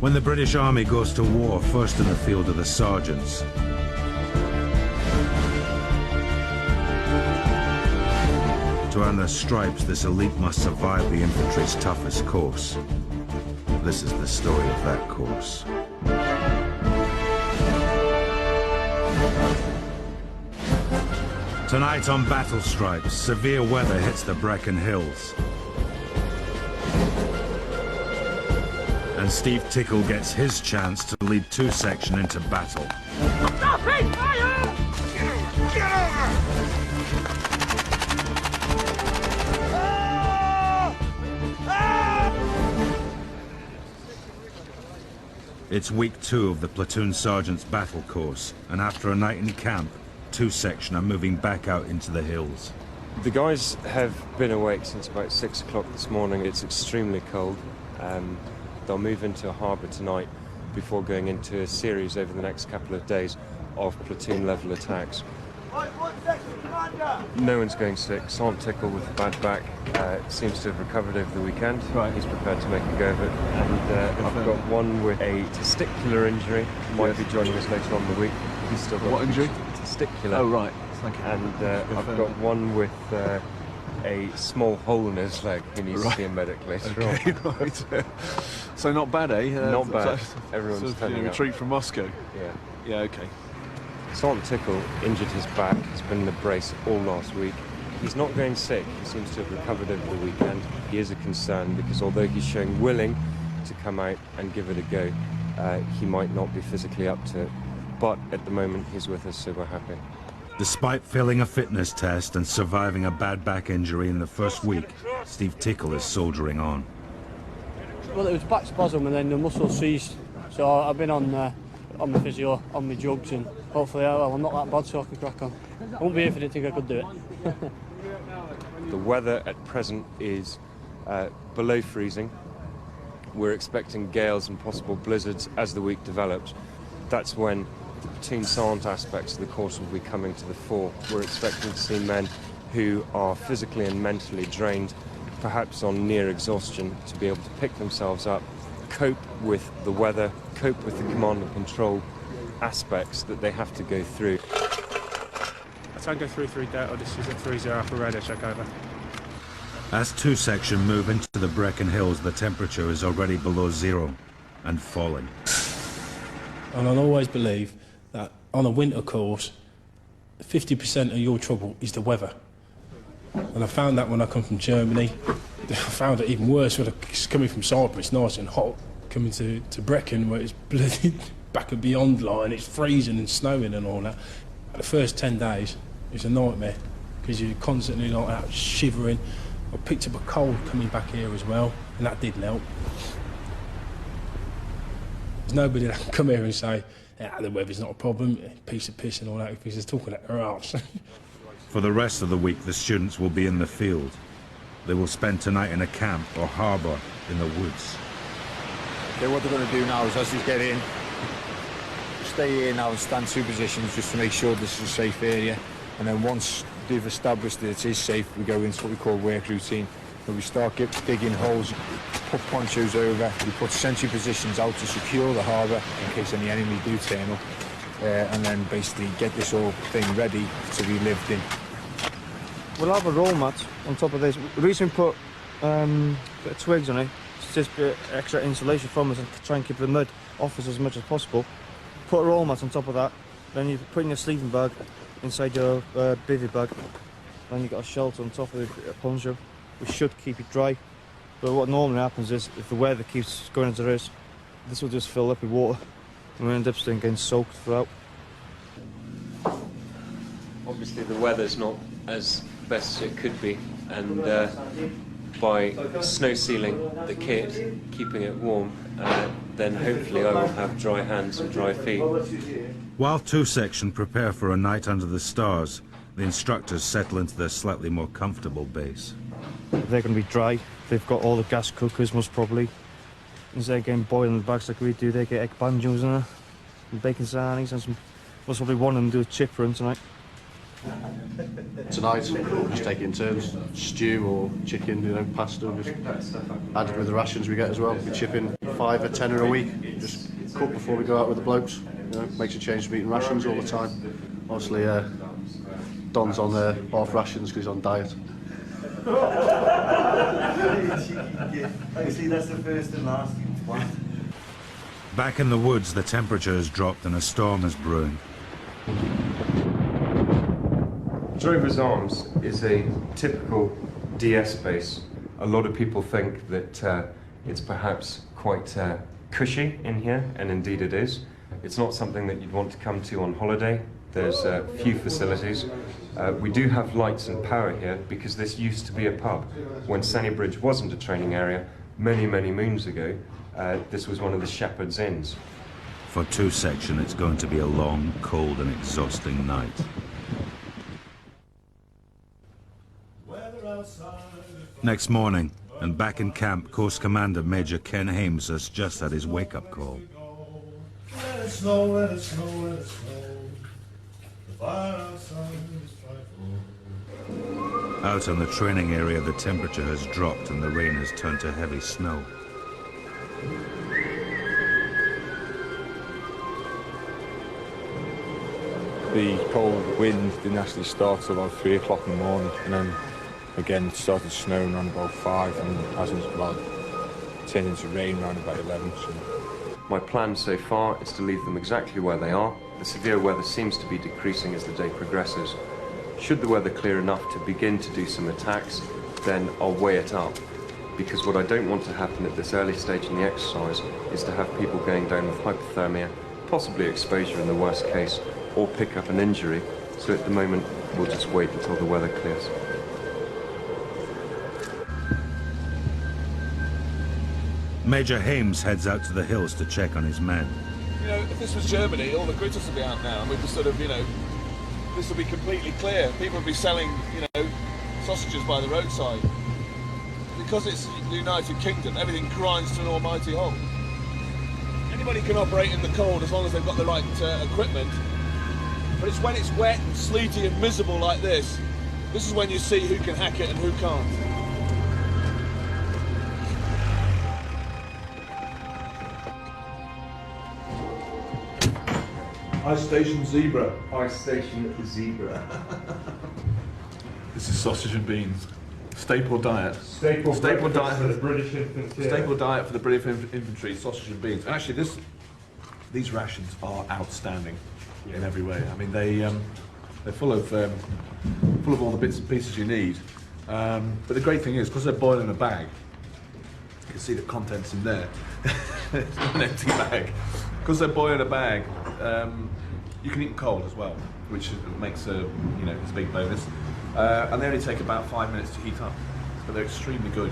When the British Army goes to war, first in the field are the sergeants. To earn their stripes, this elite must survive the infantry's toughest course. This is the story of that course. Tonight on Battlestripes, severe weather hits the Brecon Hills. And Steve Tickle gets his chance to lead 2 Section into battle. Stop it! Fire! Get over! It's week 2 of the platoon sergeant's battle course, and after a night in camp, 2 Section are moving back out into the hills. The guys have been awake since about 6 o'clock this morning. It's extremely cold. They'll move into a harbour tonight before going into a series over the next couple of days of platoon-level attacks. No one's going sick. Sergeant Tickle with a bad back seems to have recovered over the weekend. Right. He's prepared to make a go of it. And I've got one with a testicular injury. Might be joining us later on in the week. He's still got what injury? Testicular. Oh, right. Thank you. And I've got one with a small hole in his leg. He needs to see a medic later on. Right. So not bad, eh? Not bad. Everyone's turning up. Retreat from Moscow. Yeah. Yeah. Okay. Sergeant Tickle injured his back. He's been in a brace all last week. He's not going sick. He seems to have recovered over the weekend. He is a concern because although he's showing willing to come out and give it a go, he might not be physically up to it. But at the moment, he's with us, so we're happy. Despite failing a fitness test and surviving a bad back injury in the first week, Steve Tickle is soldiering on. Well, it was back spasm and then the muscle seized. So I've been on my physio, on my drugs, and hopefully I'm not that bad so I can crack on. I won't be here if I didn't think I could do it. The weather at present is below freezing. We're expecting gales and possible blizzards as the week develops. That's when the platoon sergeant aspects of the course will be coming to the fore. We're expecting to see men who are physically and mentally drained, perhaps on near exhaustion, to be able to pick themselves up, cope with the weather, cope with the command and control aspects that they have to go through. Tango 338, or this is a 30 for radio check over. As 2 Section move into the Brecon Hills, the temperature is already below 0 and falling. And I'll always believe that on a winter course, 50% of your trouble is the weather. And I found that when I come from Germany. I found it even worse when it's coming from Cyprus, it's nice and hot. Coming to Brecon, where it's bloody back and beyond line, it's freezing and snowing and all that. The first 10 days, it's a nightmare, because you're constantly like out shivering. I picked up a cold coming back here as well, and that didn't help. There's nobody that can come here and say, the weather's not a problem, piece of piss and all that, because they're talking at their arse. For the rest of the week, the students will be in the field. They will spend tonight in a camp or harbour in the woods. Okay, what they're going to do now is, as they get in, stay here now and stand 2 positions just to make sure this is a safe area. And then once they've established that it is safe, we go into what we call work routine. Where we start digging holes, put ponchos over, we put sentry positions out to secure the harbour in case any enemy do turn up. And then basically get this whole thing ready to be lived in. We'll have a roll mat on top of this. The reason we put a bit of twigs on it is just a bit extra insulation from us and try and keep the mud off us as much as possible. Put a roll mat on top of that, then you put in your sleeping bag inside your bivy bag. Then you've got a shelter on top of the poncho, which should keep it dry. But what normally happens is, if the weather keeps going as it is, this will just fill up with water and we end up getting soaked throughout. Obviously the weather's not as best as it could be, and by snow sealing the kit, keeping it warm, then hopefully I will have dry hands and dry feet. While 2 Section prepare for a night under the stars, the instructors settle into their slightly more comfortable base. They're going to be dry. They've got all the gas cookers, most probably. Instead of getting boiling the bags like we do, they get egg banjos in there, and bacon sarnies, and some. Most probably one of them do a chip run tonight. Tonight, we'll just take it in turns. Stew or chicken, pasta, just added with the rations we get as well. We chip in 5 or 10 a week. Just cook before we go out with the blokes. You know, makes a change from eating rations all the time. Obviously, Don's on half rations because he's on diet. You see, that's the first and last. Back in the woods, the temperature has dropped and a storm is brewing. Drover's Arms is a typical DS base. A lot of people think that it's perhaps quite cushy in here, and indeed it is. It's not something that you'd want to come to on holiday. There's few facilities. We do have lights and power here because this used to be a pub. When Sannybridge wasn't a training area, many, many moons ago, this was one of the Shepherd's Inns. For 2 section, it's going to be a long, cold and exhausting night. Next morning, and back in camp, Course Commander Major Ken Hames has just had his wake-up call. Let it snow, let it snow, let it snow. The fire outside is frightful. Out on the training area, the temperature has dropped and the rain has turned to heavy snow. The cold wind didn't actually start till about 3 o'clock in the morning, and then again it started snowing around about 5, and hasn't about turned into rain around about 11. So. My plan so far is to leave them exactly where they are. The severe weather seems to be decreasing as the day progresses. Should the weather clear enough to begin to do some attacks, then I'll weigh it up. Because what I don't want to happen at this early stage in the exercise is to have people going down with hypothermia, possibly exposure in the worst case, or pick up an injury. So at the moment, we'll just wait until the weather clears. Major Hames heads out to the hills to check on his men. You know, if this was Germany, all the gritters would be out now, and we'd be sort of, you know, this would be completely clear. People would be selling, you know, sausages by the roadside. Because it's the United Kingdom, everything grinds to an almighty halt. Anybody can operate in the cold as long as they've got the right equipment. But it's when it's wet and sleety and miserable like this is when you see who can hack it and who can't. Ice Station Zebra. Ice Station Zebra. This is sausage and beans. Staple diet. Staple diet for the British infantry. Staple diet for the British infantry, sausage and beans. And actually, these rations are outstanding in every way. I mean, they're full of all the bits and pieces you need. But the great thing is, because they're boiled in a bag, you can see the contents in there. It's not an empty bag. Because they're boiled in a bag, you can eat them cold as well, which makes it's a big bonus. And they only take about 5 minutes to heat up, but they're extremely good.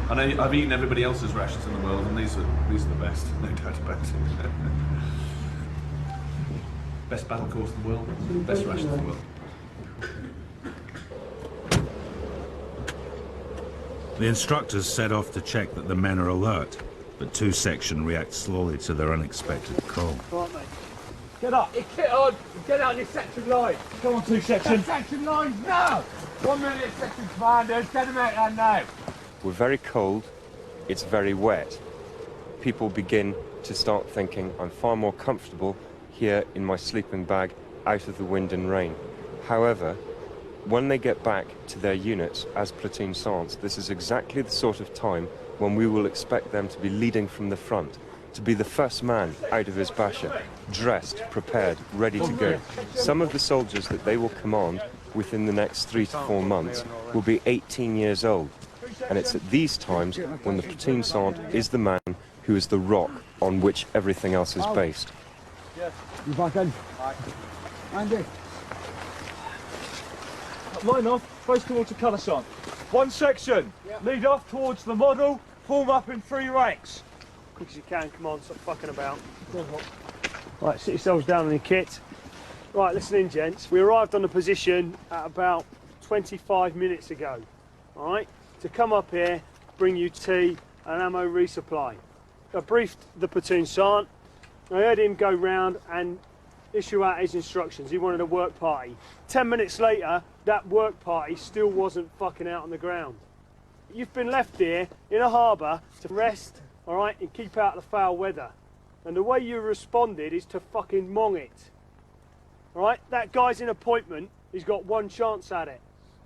I know I've eaten everybody else's rations in the world, and these are the best, no doubt about it. Best battle course in the world, best rations in the world. The instructors set off to check that the men are alert, but 2 section react slowly to their unexpected call. Right, mate. Get up. Get on. Get out your section line. Come on, 2 section. Section lines now. 1 minute, section commanders. Get them out there now. We're very cold, it's very wet. People begin to start thinking I'm far more comfortable here in my sleeping bag out of the wind and rain. However, when they get back to their units as platoon sergeants, this is exactly the sort of time when we will expect them to be leading from the front, to be the first man out of his basha, dressed, prepared, ready to go. Some of the soldiers that they will command within the next 3 to 4 months will be 18 years old. And it's at these times when the platoon sergeant is the man who is the rock on which everything else is based. You back in? Andy. Line off, face towards the colour sign. 1 section, lead off towards the model, form up in 3 ranks. Quick as you can, come on, stop fucking about. Right, sit yourselves down in your kit. Right, listen in, gents. We arrived on the position at about 25 minutes ago. Alright, to come up here, bring you tea and ammo resupply. I briefed the platoon sergeant. I heard him go round and issue out his instructions. He wanted a work party. 10 minutes later, that work party still wasn't fucking out on the ground. You've been left here in a harbour to rest all right, and keep out of the foul weather. And the way you responded is to fucking mong it. All right, that guy's in appointment, he's got one chance at it.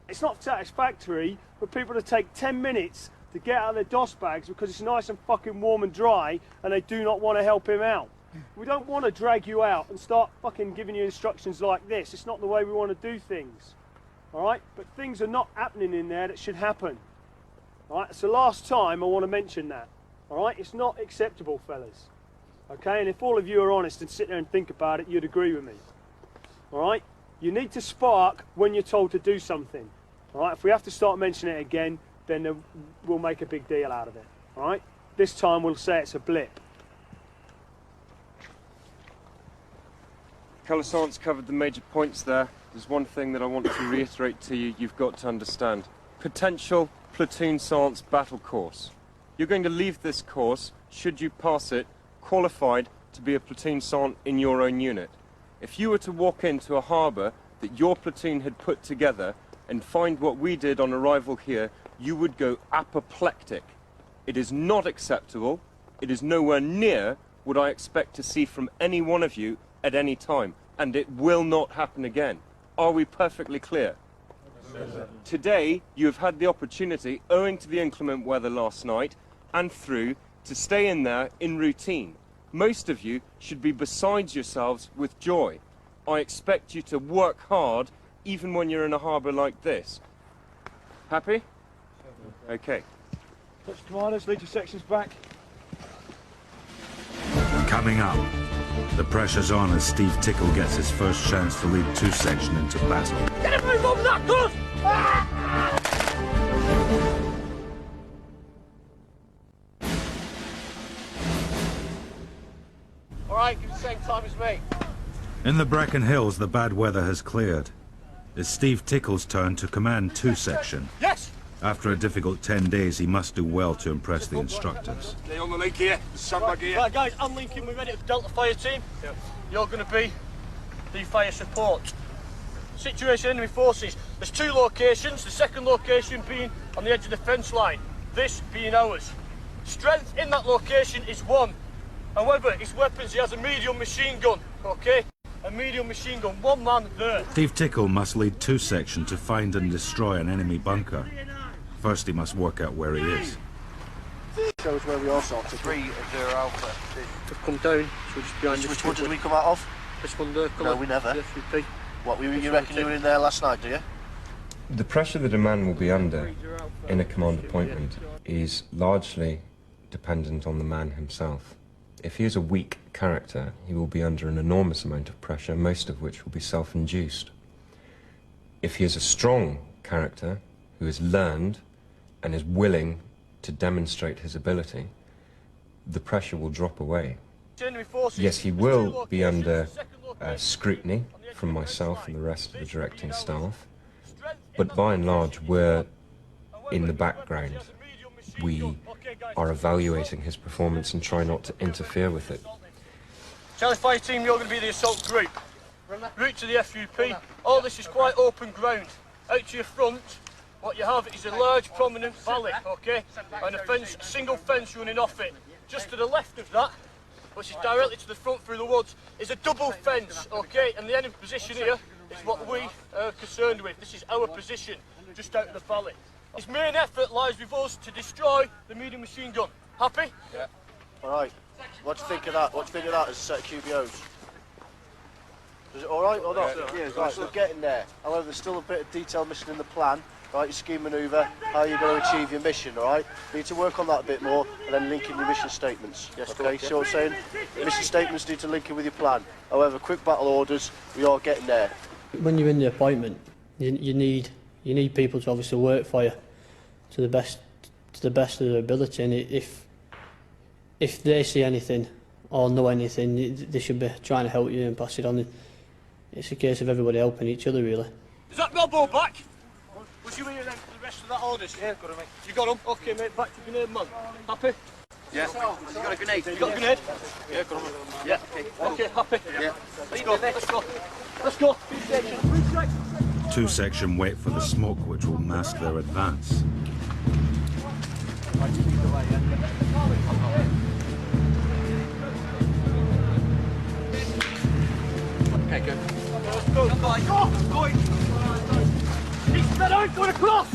It's not satisfactory for people to take 10 minutes to get out of their DOS bags because it's nice and fucking warm and dry and they do not want to help him out. We don't want to drag you out and start fucking giving you instructions like this. It's not the way we want to do things. All right, but things are not happening in there that should happen. All right, it's the last time I want to mention that. All right, it's not acceptable, fellas. Okay, and if all of you are honest and sit there and think about it, you'd agree with me. All right, you need to spark when you're told to do something. All right, if we have to start mentioning it again, then we'll make a big deal out of it. All right, this time we'll say it's a blip. Calisant's covered the major points there. There's one thing that I want to reiterate to you, you've got to understand. Potential platoon sergeant's battle course. You're going to leave this course, should you pass it, qualified to be a platoon sergeant in your own unit. If you were to walk into a harbour that your platoon had put together and find what we did on arrival here, you would go apoplectic. It is not acceptable. It is nowhere near what I expect to see from any one of you at any time, and it will not happen again. Are we perfectly clear? Yes, today, you have had the opportunity, owing to the inclement weather last night and through, to stay in there in routine. Most of you should be beside yourselves with joy. I expect you to work hard, even when you're in a harbour like this. Happy? Okay. Touch commanders, lead your sections back. Coming up, the pressure's on as Steve Tickle gets his first chance to lead 2 section into battle. Get him move on that good! All right, give the same time as me. In the Brecon Hills, the bad weather has cleared. It's Steve Tickle's turn to command 2 section. Yes! After a difficult 10 days, he must do well to impress the instructors. Stay on the link here, the sandbag here. Right guys, I'm linking, we're ready for Delta Fire Team. Yep. You're going to be the fire support. Situation enemy forces. There's 2 locations, the second location being on the edge of the fence line, this being ours. Strength in that location is 1. However, his weapons, he has a medium machine gun, okay? A medium machine gun, 1 man there. Steve Tickle must lead 2 section to find and destroy an enemy bunker. First, he must work out where he is. Shows where we are sorted. 3-0 Alpha. We've come down, so just behind this. Which one did we come out of? This one there, no, we never. What, you reckon you were in there last night, do you? The pressure that a man will be under in a command appointment is largely dependent on the man himself. If he is a weak character, he will be under an enormous amount of pressure, most of which will be self-induced. If he is a strong character who has learned and is willing to demonstrate his ability, the pressure will drop away. Yes, he will be under scrutiny from myself and the rest of the directing staff, but by and large we're in the background. We are evaluating his performance and try not to interfere with it. Charlie Fire Team, you're going to be the assault group. Route to the FUP. All this is quite open ground. Out to your front, what you have is a large prominent valley, okay? And a fence, single fence running off it. Just to the left of that, which is directly to the front through the woods, is a double fence, okay? And the enemy position here is what we are concerned with. This is our position, just out of the valley. His main effort lies with us to destroy the medium machine gun. Happy? Yeah. All right. What do you think of that? What do you think of that as a set of QBOs? Is it all right or not? Yeah, right, we're getting there. However, there's still a bit of detail missing in the plan. Right, your scheme manoeuvre, how you're going to achieve your mission, all right? You need to work on that a bit more and then link in your mission statements. Yes, okay, see what I'm saying? Mission statements need to link in with your plan. However, quick battle orders, we are getting there. When you're in the appointment, you need people to obviously work for you to the best of their ability, and if they see anything or know anything, they should be trying to help you and pass it on. It's a case of everybody helping each other, really. Is that Robbo back? Was you here then for the rest of that orders? Yeah, got him, mate. You got him? Okay, mate, back to grenade man. Happy? Yeah. You got a grenade? You got a grenade? Yeah, got him. Yeah, okay, happy? Yeah. Let's go, let's go. Let's go. 2 section wait for the smoke which will mask their advance. Go! Go! Keep spread out, going across!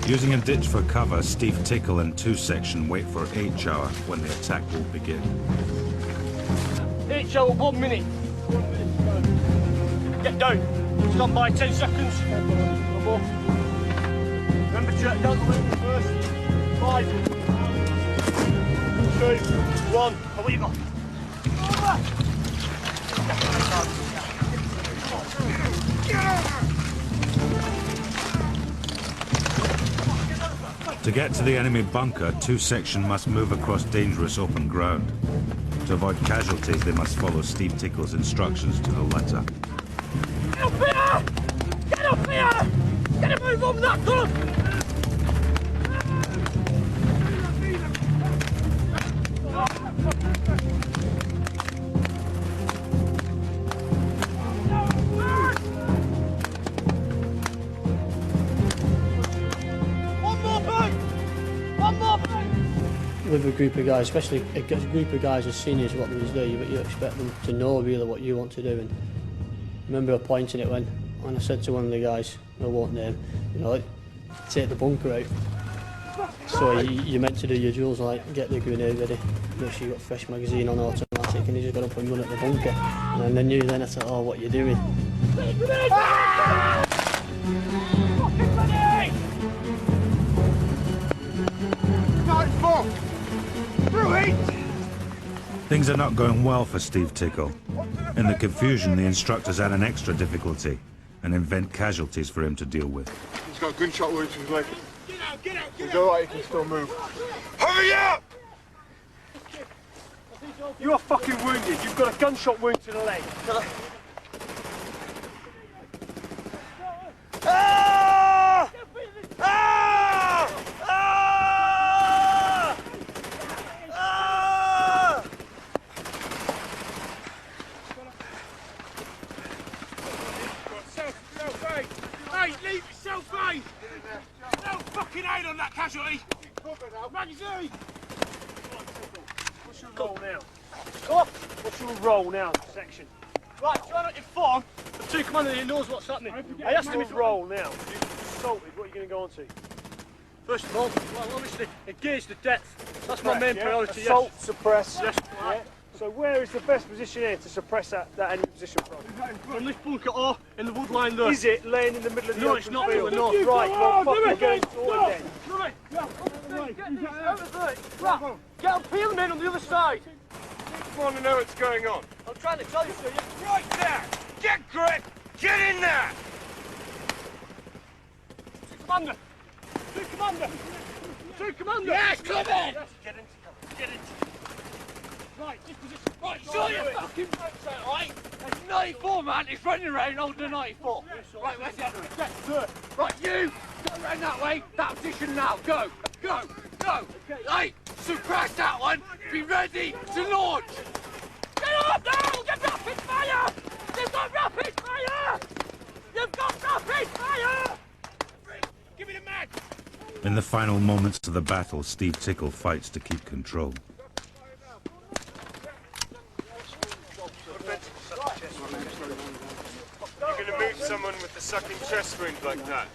Using a ditch for cover, Steve Tickle and 2 section wait for H-hour when the attack will begin. H-hour, 1 minute. Get down. Stop by 10 seconds. No more. Remember to check down the loop first. 5, 2, 1. Away you go. To get to the enemy bunker, 2 section must move across dangerous open ground. To avoid casualties, they must follow Steve Tickle's instructions to the letter. Get up here! Get up here! Get a move on that gun! With a group of guys, especially a group of guys as seniors what there was there, you expect them to know really what you want to do. And I remember a point in it when I said to one of the guys, I won't name, you know, like, take the bunker out. So you're meant to do your drills like get the grenade ready, make sure you've got fresh magazine on automatic, and he just got up and run at the bunker. And then then I thought, oh, what are you doing? Things are not going well for Steve Tickle. In the confusion, the instructors add an extra difficulty and invent casualties for him to deal with. He's got gunshot wounds to his leg. He's alright, he can still move. Hurry up! You are fucking wounded. You've got a gunshot wound to the leg. Ah! Ah! Ah! Ah! Hey, leave yourself, mate! No fucking aid on that casualty! Magazine! What's your role now? What's your role now, section? Right, try not to inform the 2 commander who knows what's happening. I asked him if your role now. You've assaulted. What are you going to go on to? First of all, well, obviously, engage the depth. That's my main priority, Assault, yes. suppress. Yes. Yeah. So where is the best position here to suppress that enemy position from? From this bunker or in the wood line there. Is it laying in the middle of the No, open it's not. field? No. Right, well, fucking get it sorted then. Get up, peel them in on the other side. I want to know what's going on. I'm trying to tell you, sir. Right there! Get grip! Get in there! Commander! 2 commander! 2 commander! Yes, come in! Yes, get into cover. Get into cover. Right, this position. Right, show your fucking boats out, right? There's 94 man, he's running around holding a 94. Right, where's the other one? Yes, sir. Right, you! Go around that way, that position now. Go! Go! Go! Right, suppress that one. Be ready to launch! Get up now! Get rapid fire! You've got rapid fire! You've got rapid fire! Give me the mag! In the final moments of the battle, Steve Tickle fights to keep control. You're going to move someone with the sucking chest wound like that.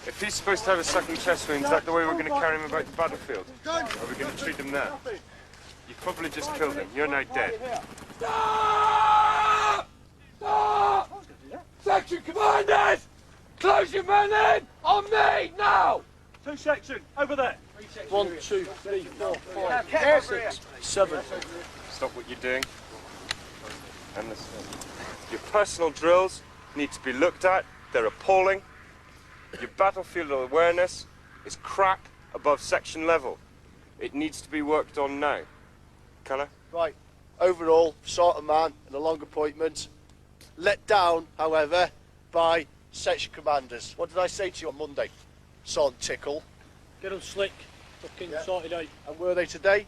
If he's supposed to have a sucking chest wound, is that the way we're going to carry him about the battlefield? Are we going to treat him there? You've probably just killed him. You're now dead. Stop! Stop! Section commanders! Close your men in! On me, now! 2 section, over there. 1, 2, 3, 4, 5, 6, 7. Stop what you're doing. And listen. Your personal drills need to be looked at. They're appalling. Your battlefield awareness is crap above section level. It needs to be worked on now. Keller? Right, overall, Sergeant Man and a long appointment. Let down, however, by section commanders. What did I say to you on Monday? Sergeant Tickle. Get them slick. fucking sorted out. And were they today?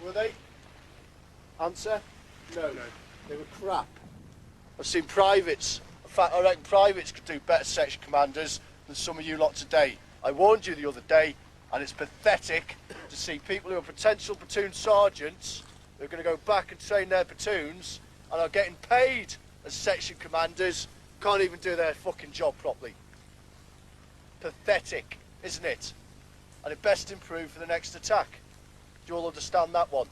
Were they? Answer? No. They were crap. I've seen privates. In fact, I reckon privates could do better section commanders than some of you lot today. I warned you the other day, and it's pathetic to see people who are potential platoon sergeants who are going to go back and train their platoons and are getting paid as section commanders, can't even do their fucking job properly. Pathetic, isn't it? And it best improve for the next attack. Do you all understand that one?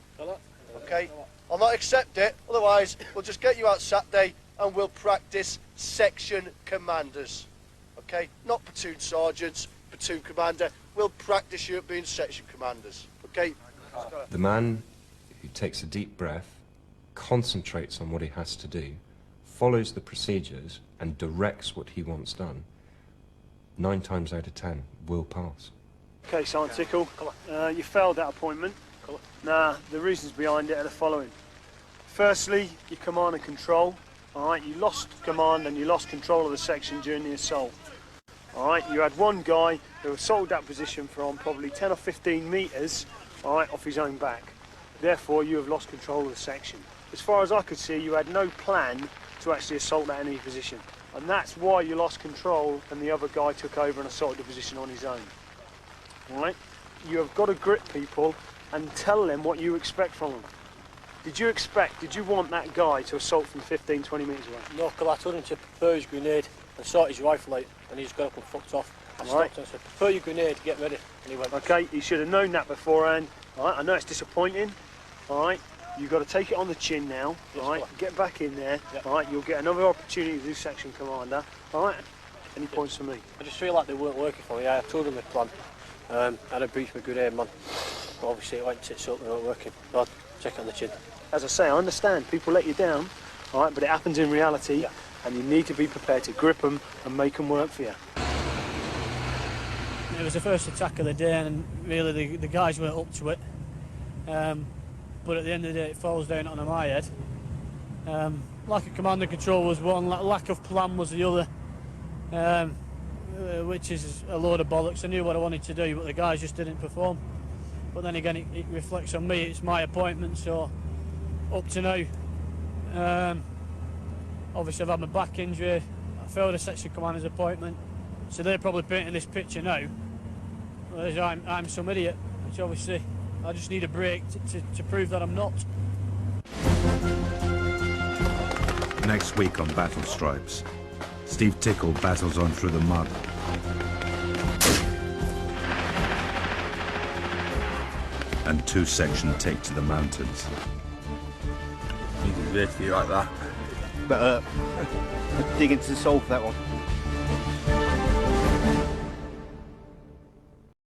Okay? I'll not accept it, otherwise we'll just get you out Saturday and we'll practice section commanders. Okay? Not platoon sergeants, platoon commander. We'll practice you at being section commanders. Okay? The man who takes a deep breath, concentrates on what he has to do, follows the procedures and directs what he wants done, 9 times out of 10 will pass. Okay, Sergeant Tickle, you failed that appointment. Nah, the reasons behind it are the following. Firstly, your command and control. Alright, you lost command and you lost control of the section during the assault. Alright, you had one guy who assaulted that position from probably 10 or 15 metres, alright, off his own back. Therefore, you have lost control of the section. As far as I could see, you had no plan to actually assault that enemy position. And that's why you lost control and the other guy took over and assaulted the position on his own. Alright? You have got to grip people and tell them what you expect from them. Did you want that guy to assault from 15, 20 metres away? No, because I told him to prepare his grenade and sort his rifle out, and he just got up and fucked off. I stopped him and said, prepare your grenade, get ready. And he went. Okay, you should have known that beforehand. Alright, I know it's disappointing. Alright, you've got to take it on the chin now. Yes, alright, get back in there. Yep. Alright, you'll get another opportunity to do section commander. Alright, any points for me? I just feel like they weren't working for me. I told them the plan. I had a breach with grenade man. But obviously it went tits up and not working. I'll check it on the chin. As I say, I understand people let you down, all right, but it happens in reality, and you need to be prepared to grip them and make them work for you. It was the first attack of the day, and really the guys weren't up to it. But at the end of the day, it falls down onto my head. Lack of command and control was one, lack of plan was the other, which is a load of bollocks. I knew what I wanted to do, but the guys just didn't perform. But then again, it reflects on me. It's my appointment, so up to now, obviously I've had my back injury. I failed a section commander's appointment, so they're probably painting this picture now. Whereas I'm some idiot, which obviously I just need a break to prove that I'm not. Next week on Battlestripes, Steve Tickle battles on through the mud. And 2 section take to the mountains. You can really like that. But dig into the soul for that one.